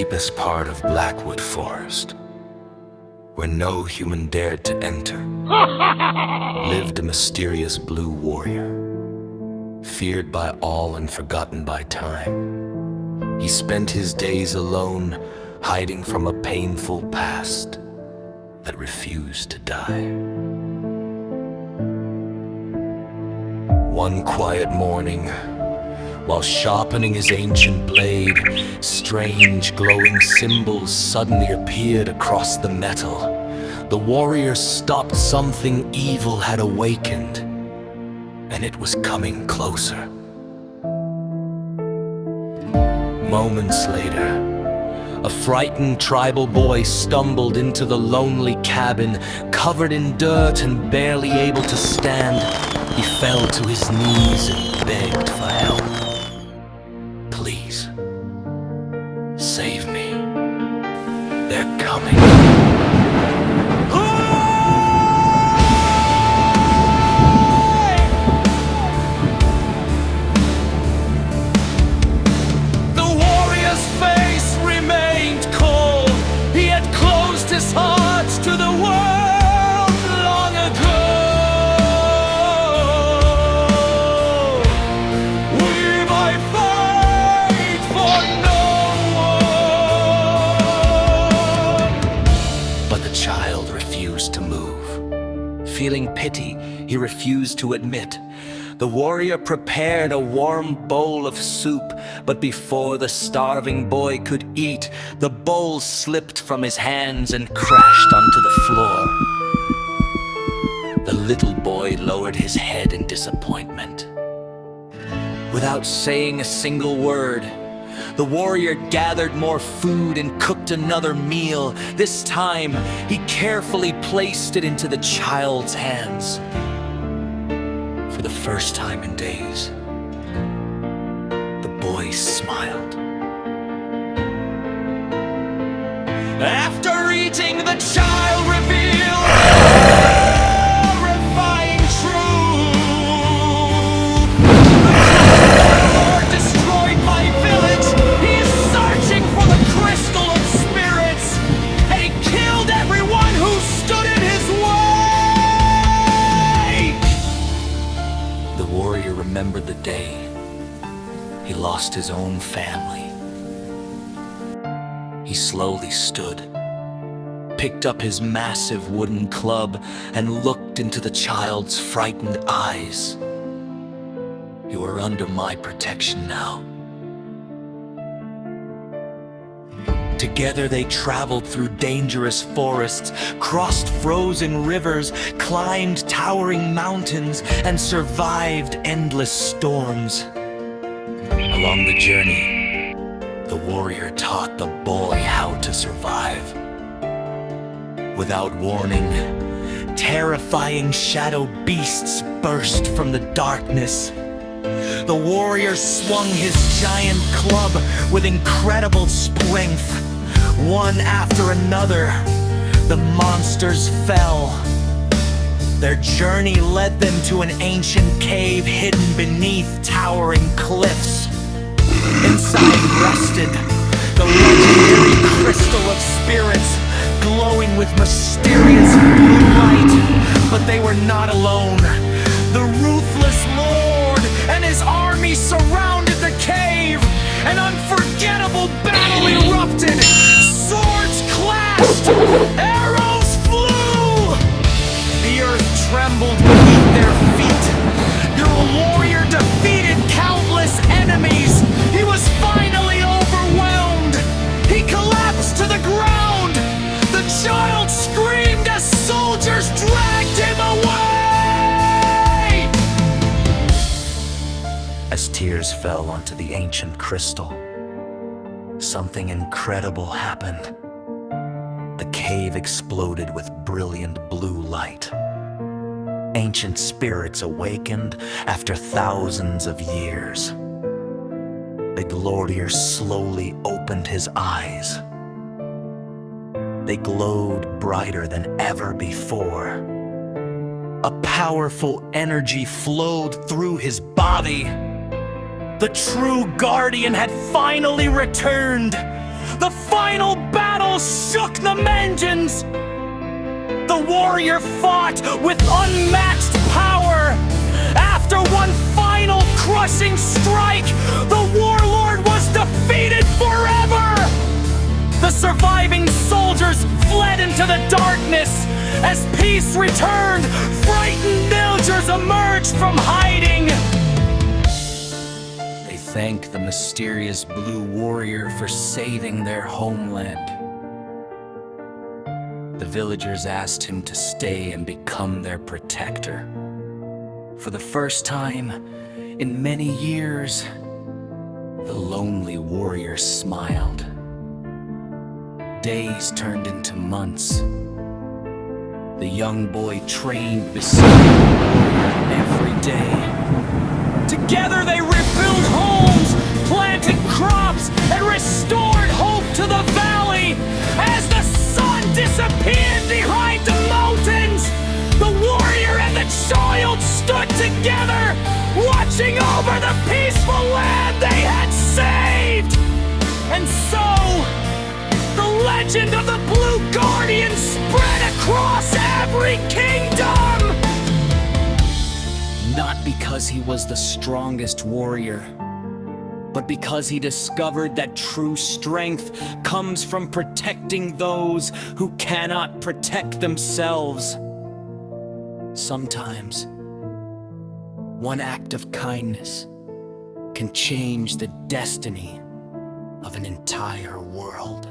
deepest part of Blackwood Forest, where no human dared to enter, lived a mysterious blue warrior, feared by all and forgotten by time. He spent his days alone, hiding from a painful past that refused to die. One quiet morning, while sharpening his ancient blade, strange glowing symbols suddenly appeared across the metal. The warrior stopped. Something evil had awakened, and it was coming closer. Moments later, a frightened tribal boy stumbled into the lonely cabin, covered in dirt and barely able to stand. He fell to his knees and begged for help. Please, save me. They're coming. The warrior's face remained cold. He had closed his heart to the world long ago. Feeling pity, he refused to admit. The warrior prepared a warm bowl of soup, but before the starving boy could eat, the bowl slipped from his hands and crashed onto the floor. The little boy lowered his head in disappointment. Without saying a single word, the warrior gathered more food and cooked another meal. This time, he carefully placed it into the child's hands. For the first time in days, the boy smiled. After eating, the child revealed horrifying truth. The Lord destroyed my village. He is searching for the crystal of spirits, and he killed everyone who stood in his way. The warrior remembered the day he lost his own family. He slowly stood, picked up his massive wooden club, and looked into the child's frightened eyes. You are under my protection now. Together they traveled through dangerous forests, crossed frozen rivers, climbed towering mountains, and survived endless storms. Along the journey, the warrior taught the boy how to survive. Without warning, terrifying shadow beasts burst from the darkness. The warrior swung his giant club with incredible strength. One after another, the monsters fell. Their journey led them to an ancient cave hidden beneath towering cliffs. Inside rested the legendary crystal of spirits, glowing with mysterious blue light. But they were not alone. The ruthless Lord and his army surrounded the cave. An unforgettable battle erupted. Swords clashed. Arrows flew. The earth trembled beneath their feet. Your warrior defeated countless enemies. He was finally overwhelmed. He collapsed to the ground. The child screamed as soldiers dragged him away. As tears fell onto the ancient crystal, something incredible happened. The cave exploded with brilliant blue light. Ancient spirits awakened after thousands of years. The warrior slowly opened his eyes. They glowed brighter than ever before. A powerful energy flowed through his body. The true guardian had finally returned. The final battle shook the engines. The warrior fought with unmatched power. After one final crushing strike, the warlord was defeated forever. The surviving soldiers fled into the darkness. As peace returned, frightened villagers emerged from hiding. They thanked the mysterious blue warrior for saving their homeland. The villagers asked him to stay and become their protector. For the first time in many years, the lonely warrior smiled. Days turned into months. The young boy trained beside the warrior every day. Together they rebuilt homes, planted crops, and restored hope to the valley. As the sun disappeared behind the mountains, the warrior and the child stood together, watching over the peaceful land they had saved. And so, the legend of the Blue Guardian spread across every kingdom! Not because he was the strongest warrior, but because he discovered that true strength comes from protecting those who cannot protect themselves. Sometimes, one act of kindness can change the destiny of an entire world.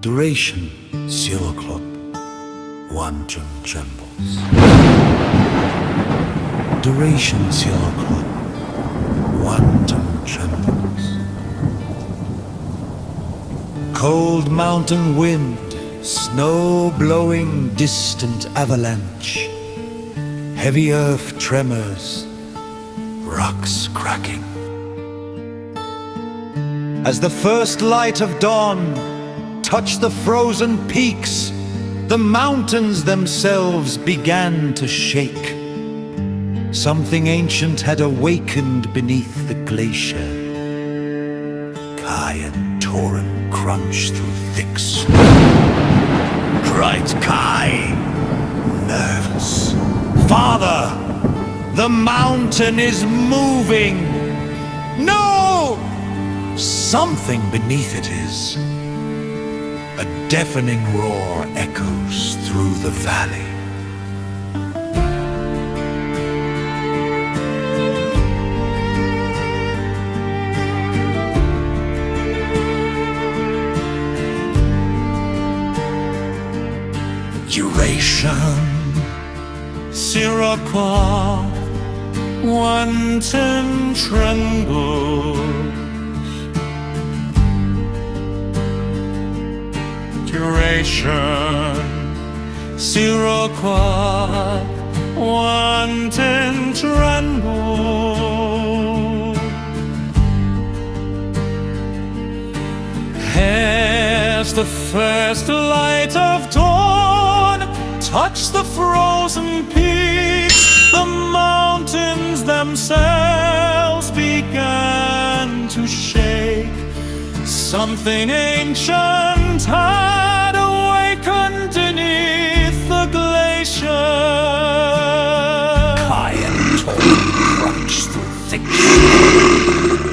Duration, 0 o'clock, Wanton trembles. Duration, 0 o'clock, Wanton trembles. Cold mountain wind, snow blowing, distant avalanche, heavy earth tremors, rocks cracking. As the first light of dawn touched the frozen peaks, the mountains themselves began to shake. Something ancient had awakened beneath the glacier. Kai and Torin crunched through thick snow. Cried Kai, nervous. Father, the mountain is moving. No! Something beneath it is. A deafening roar echoes through the valley. Duration, Sirocco, wanton tremble. Duration, Sirocco, wanton tremble. As the first light of dawn touch the frozen peaks, The mountains themselves began to shake. Something ancient had awakened beneath the glacier. High and tall, crouched through thick snow.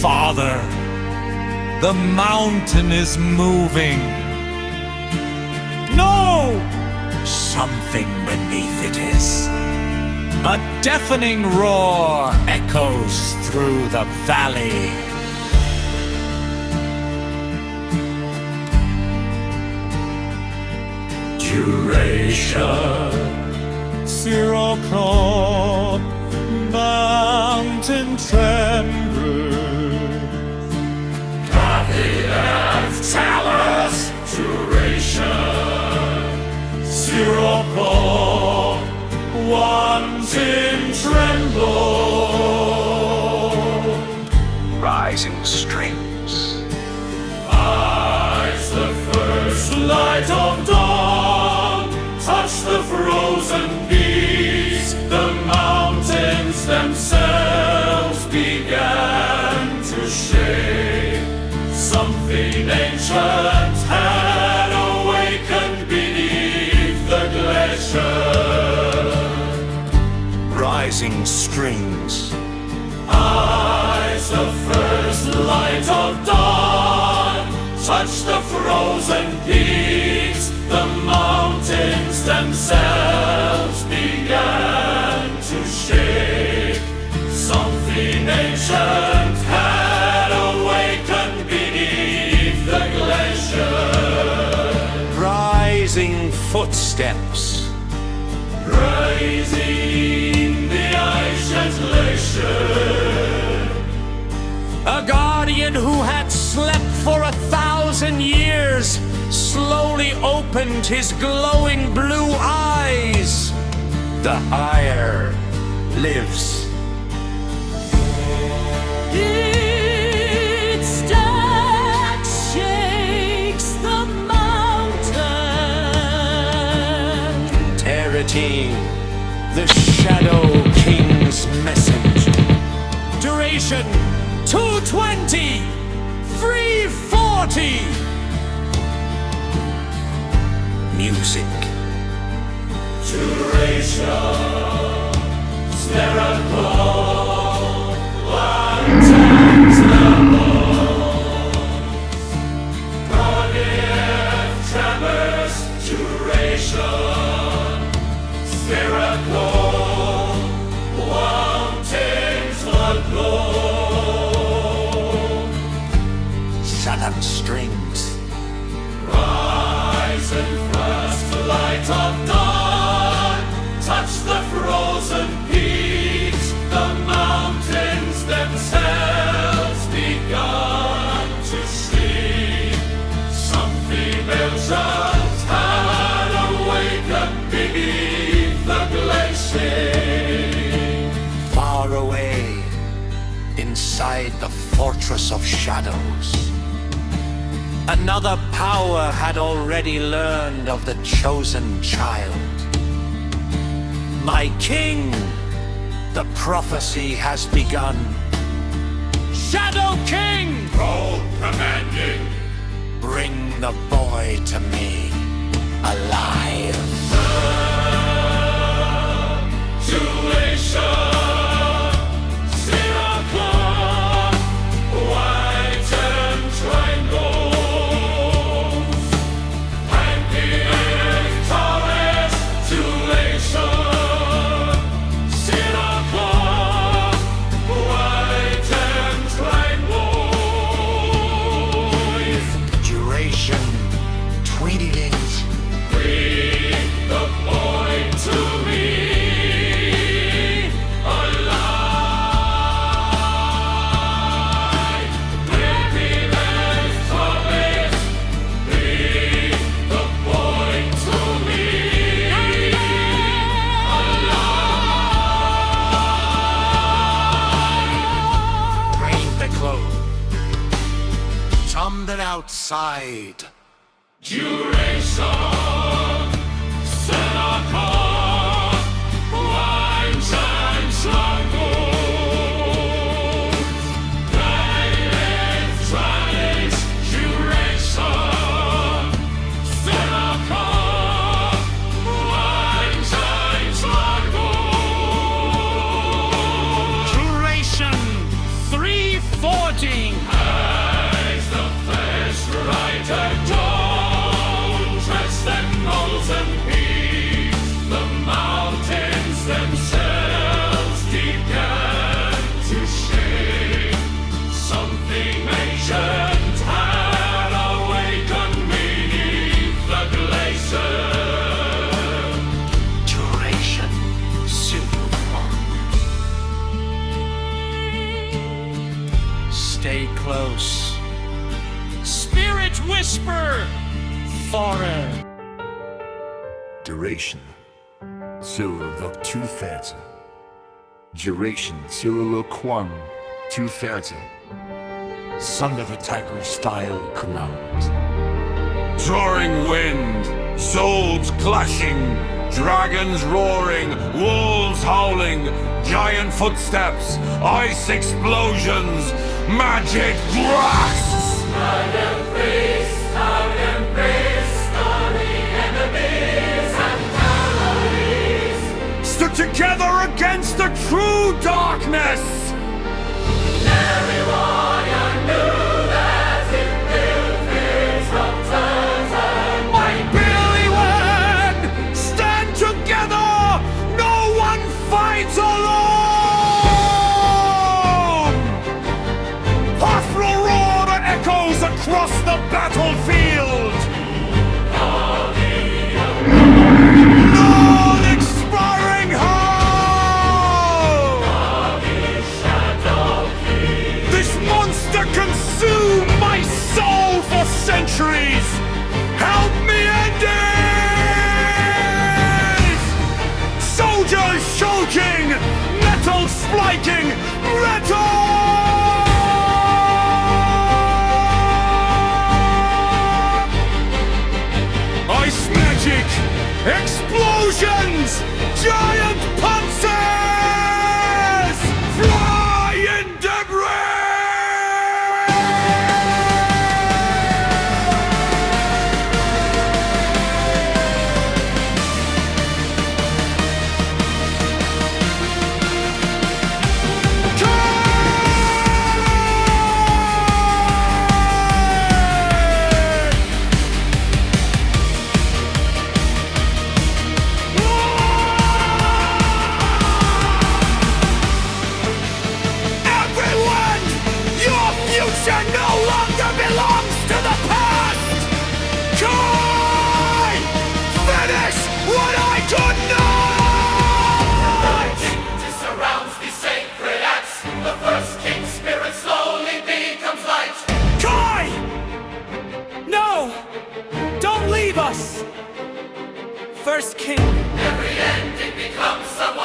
Father, the mountain is moving. No! Something beneath it is. A deafening roar echoes through the valley. Duration. Sirocco, mountain trembles. Tell us duration. Sirocco, wanting tremble. Rising strings. Eyes the first light of dawn, touch the frozen peaks. The mountains themselves began to shake. Something ancient had awakened beneath the glacier. Rising strings. Eyes the first light of dawn, touch the frozen peaks. The mountains themselves began to shake. Something ancient had awakened beneath the glacier. Rising footsteps. Rising the ice glacier. A guardian who had slept for 1,000 years slowly opened his glowing blue eyes. The heir lives. Its stack shakes the mountain. Teratine, the Shadow King's messenger. Duration 220, 340. Music. Duration, miracle, lanterns Guardian tremors, duration, miracle, wanting blood glow. Southern strings. Rise and first light of dawn, touch the frozen peaks. The mountains themselves begun to sleep. Something ancient had awakened beneath the glacier. Far away, inside the fortress of shadows, another power had already learned of the chosen child. My king, the prophecy has begun. Shadow King, Throne commanding, bring the boy to me, alive. duration, miracle, white and triangles. Pantheon, Taurus, duration, miracle, white and triangles. Duration 20 days. Bring the boy to me, alive. Happiness, Taurus, bring the boy to me, alive. Rain the cloak. Something outside. Duration, Seneca. Dreaming ancient had awakened beneath the glacier. Duration, stay close. Spirit whisper! Foreign. Duration 2020. Duration 2020. Son of a tiger style command. Soaring wind, swords clashing, dragons roaring, wolves howling, giant footsteps, ice explosions, magic grasps. Stood together against the true darkness. My bailiwick, stand together. No one fights alone. Pastoral roar that echoes across the battlefield. Non-expiring hope. This monster consumed my soul for centuries. Help me end it! Soldiers choking, metal spliking, metal! Ice magic, explosions, giant punches, flying debris! Future no longer belongs to the past! Kai! Finish what I could not! It surrounds these sacred acts. The first king's spirit slowly becomes light. Kai! No! Don't leave us! First King. Every ending becomes someone.